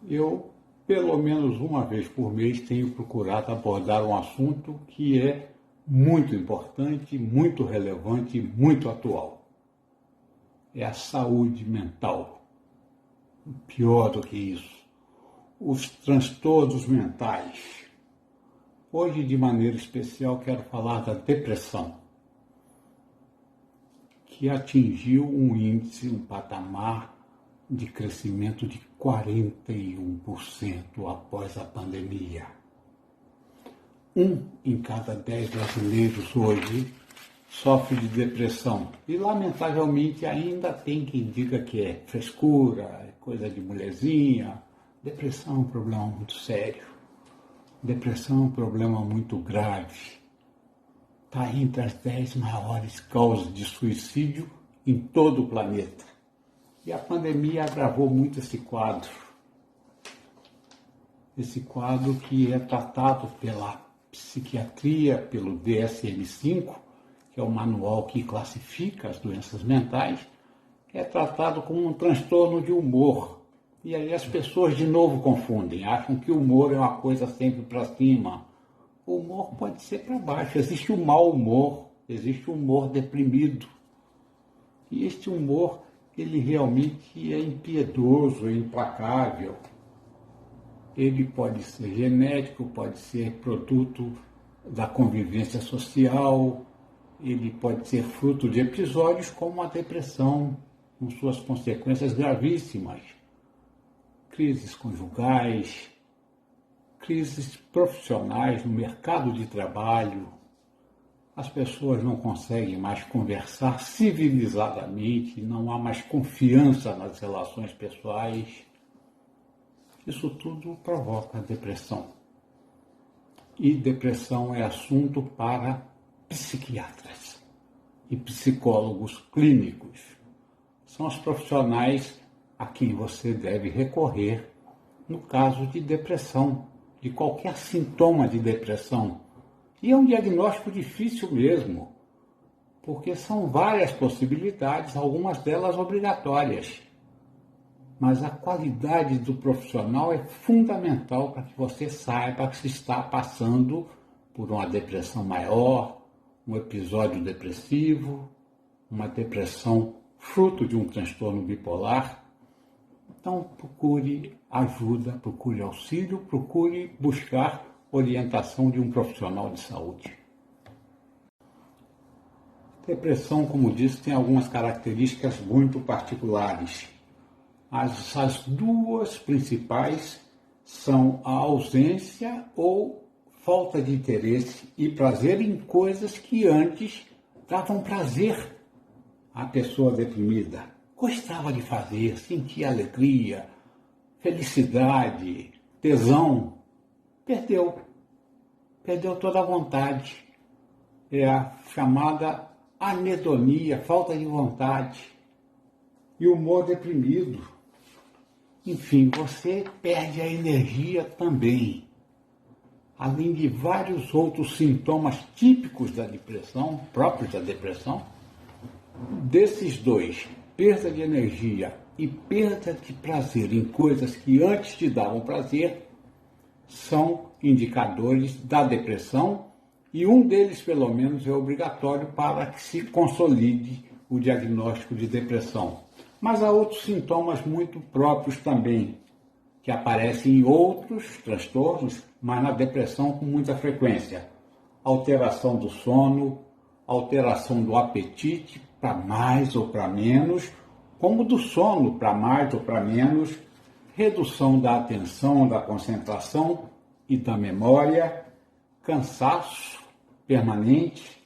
Eu, pelo menos uma vez por mês, tenho procurado abordar um assunto que é muito importante, muito relevante, muito atual. É a saúde mental. Pior do que isso, os transtornos mentais. Hoje, de maneira especial, quero falar da depressão, que atingiu um índice, um patamar de crescimento de 41% após a pandemia. 1 em cada 10 brasileiros hoje sofre de depressão. E, lamentavelmente, ainda tem quem diga que é frescura, é coisa de mulherzinha. Depressão é um problema muito sério. Depressão é um problema muito grave. Está entre as 10 maiores causas de suicídio em todo o planeta. E a pandemia agravou muito esse quadro. Esse quadro que é tratado pela psiquiatria, pelo DSM-5, que é o manual que classifica as doenças mentais, é tratado como um transtorno de humor. E aí as pessoas de novo confundem, acham que o humor é uma coisa sempre para cima. O humor pode ser para baixo. Existe o mau humor, existe o humor deprimido. E este humor, ele realmente é impiedoso, é implacável. Ele pode ser genético, pode ser produto da convivência social, ele pode ser fruto de episódios como a depressão, com suas consequências gravíssimas. Crises conjugais, crises profissionais no mercado de trabalho. As pessoas não conseguem mais conversar civilizadamente, não há mais confiança nas relações pessoais. Isso tudo provoca depressão. E depressão é assunto para psiquiatras e psicólogos clínicos. São os profissionais a quem você deve recorrer no caso de depressão, de qualquer sintoma de depressão. E é um diagnóstico difícil mesmo, porque são várias possibilidades, algumas delas obrigatórias. Mas a qualidade do profissional é fundamental para que você saiba que se está passando por uma depressão maior, um episódio depressivo, uma depressão fruto de um transtorno bipolar. Então procure ajuda, procure auxílio, procure buscar orientação de um profissional de saúde. Depressão, como disse, tem algumas características muito particulares. As duas principais são a ausência ou falta de interesse e prazer em coisas que antes davam prazer à pessoa deprimida. Gostava de fazer, sentia alegria, felicidade, tesão. Perdeu toda a vontade. É a chamada anedonia, falta de vontade. E o humor deprimido. Enfim, você perde a energia também. Além de vários outros sintomas típicos da depressão, próprios da depressão, desses dois, perda de energia e perda de prazer em coisas que antes te davam prazer, são indicadores da depressão e um deles, pelo menos, é obrigatório para que se consolide o diagnóstico de depressão. Mas há outros sintomas muito próprios também, que aparecem em outros transtornos, mas na depressão com muita frequência. Alteração do sono, alteração do apetite para mais ou para menos, como do sono para mais ou para menos, redução da atenção, da concentração e da memória, cansaço permanente,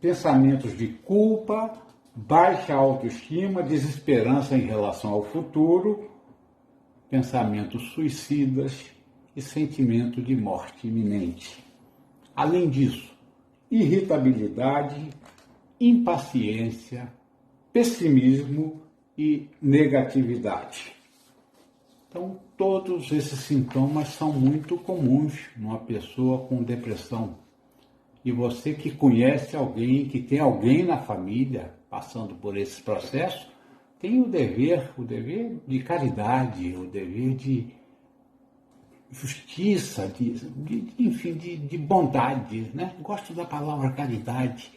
pensamentos de culpa, baixa autoestima, desesperança em relação ao futuro, pensamentos suicidas e sentimento de morte iminente. Além disso, irritabilidade, impaciência, pessimismo e negatividade. Então, todos esses sintomas são muito comuns numa pessoa com depressão. E você que conhece alguém, que tem alguém na família passando por esse processo, tem o dever de caridade, o dever de justiça, enfim, de bondade, né? Gosto da palavra caridade,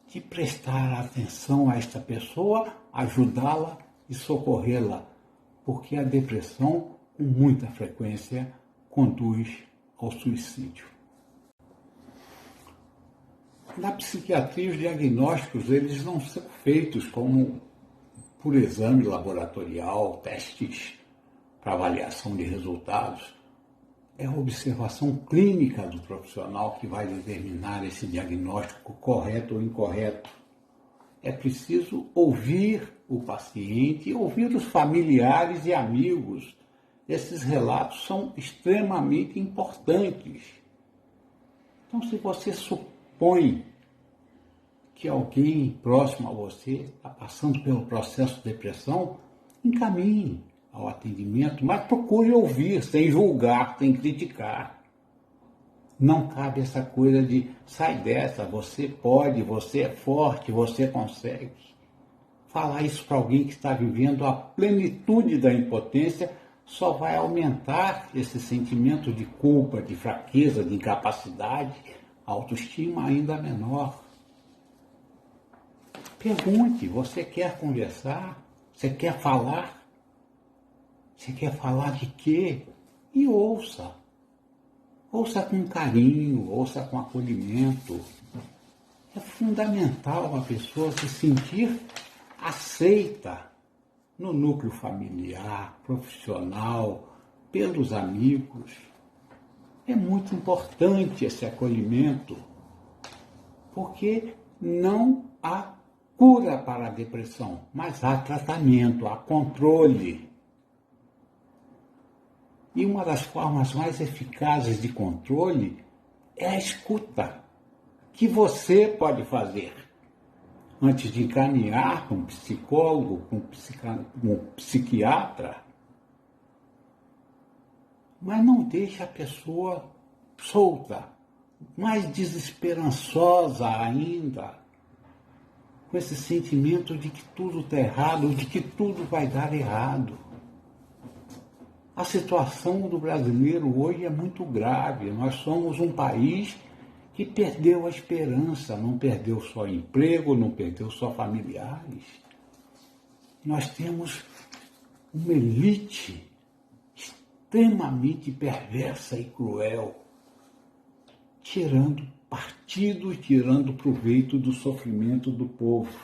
de prestar atenção a esta pessoa, ajudá-la e socorrê-la, porque a depressão, com muita frequência, conduz ao suicídio. Na psiquiatria, os diagnósticos eles não são feitos como por exame laboratorial, testes para avaliação de resultados. É a observação clínica do profissional que vai determinar esse diagnóstico correto ou incorreto. É preciso ouvir o paciente, ouvir os familiares e amigos. Esses relatos são extremamente importantes. Então, se você supõe que alguém próximo a você está passando pelo processo de depressão, encaminhe ao atendimento, mas procure ouvir, sem julgar, sem criticar. Não cabe essa coisa de sai dessa, você pode, você é forte, você consegue. Falar isso para alguém que está vivendo a plenitude da impotência só vai aumentar esse sentimento de culpa, de fraqueza, de incapacidade, autoestima ainda menor. Pergunte, você quer conversar? Você quer falar? Você quer falar de quê? E ouça. Ouça com carinho, ouça com acolhimento. É fundamental a pessoa se sentir aceita no núcleo familiar, profissional, pelos amigos. É muito importante esse acolhimento, porque não há cura para a depressão, mas há tratamento, há controle. E uma das formas mais eficazes de controle é a escuta, que você pode fazer antes de encaminhar para um psicólogo, para um psiquiatra. Mas não deixe a pessoa solta, mais desesperançosa ainda, com esse sentimento de que tudo está errado, de que tudo vai dar errado. A situação do brasileiro hoje é muito grave. Nós somos um país que perdeu a esperança, não perdeu só emprego, não perdeu só familiares. Nós temos uma elite extremamente perversa e cruel, tirando partido, tirando proveito do sofrimento do povo.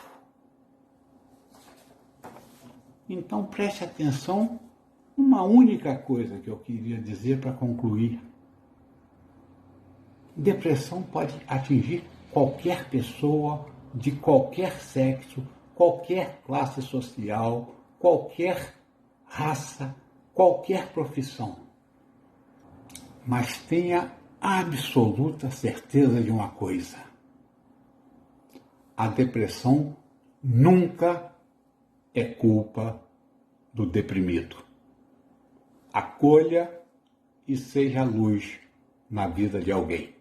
Então preste atenção. Uma única coisa que eu queria dizer para concluir. Depressão pode atingir qualquer pessoa, de qualquer sexo, qualquer classe social, qualquer raça, qualquer profissão. Mas tenha absoluta certeza de uma coisa. A depressão nunca é culpa do deprimido. Acolha e seja luz na vida de alguém.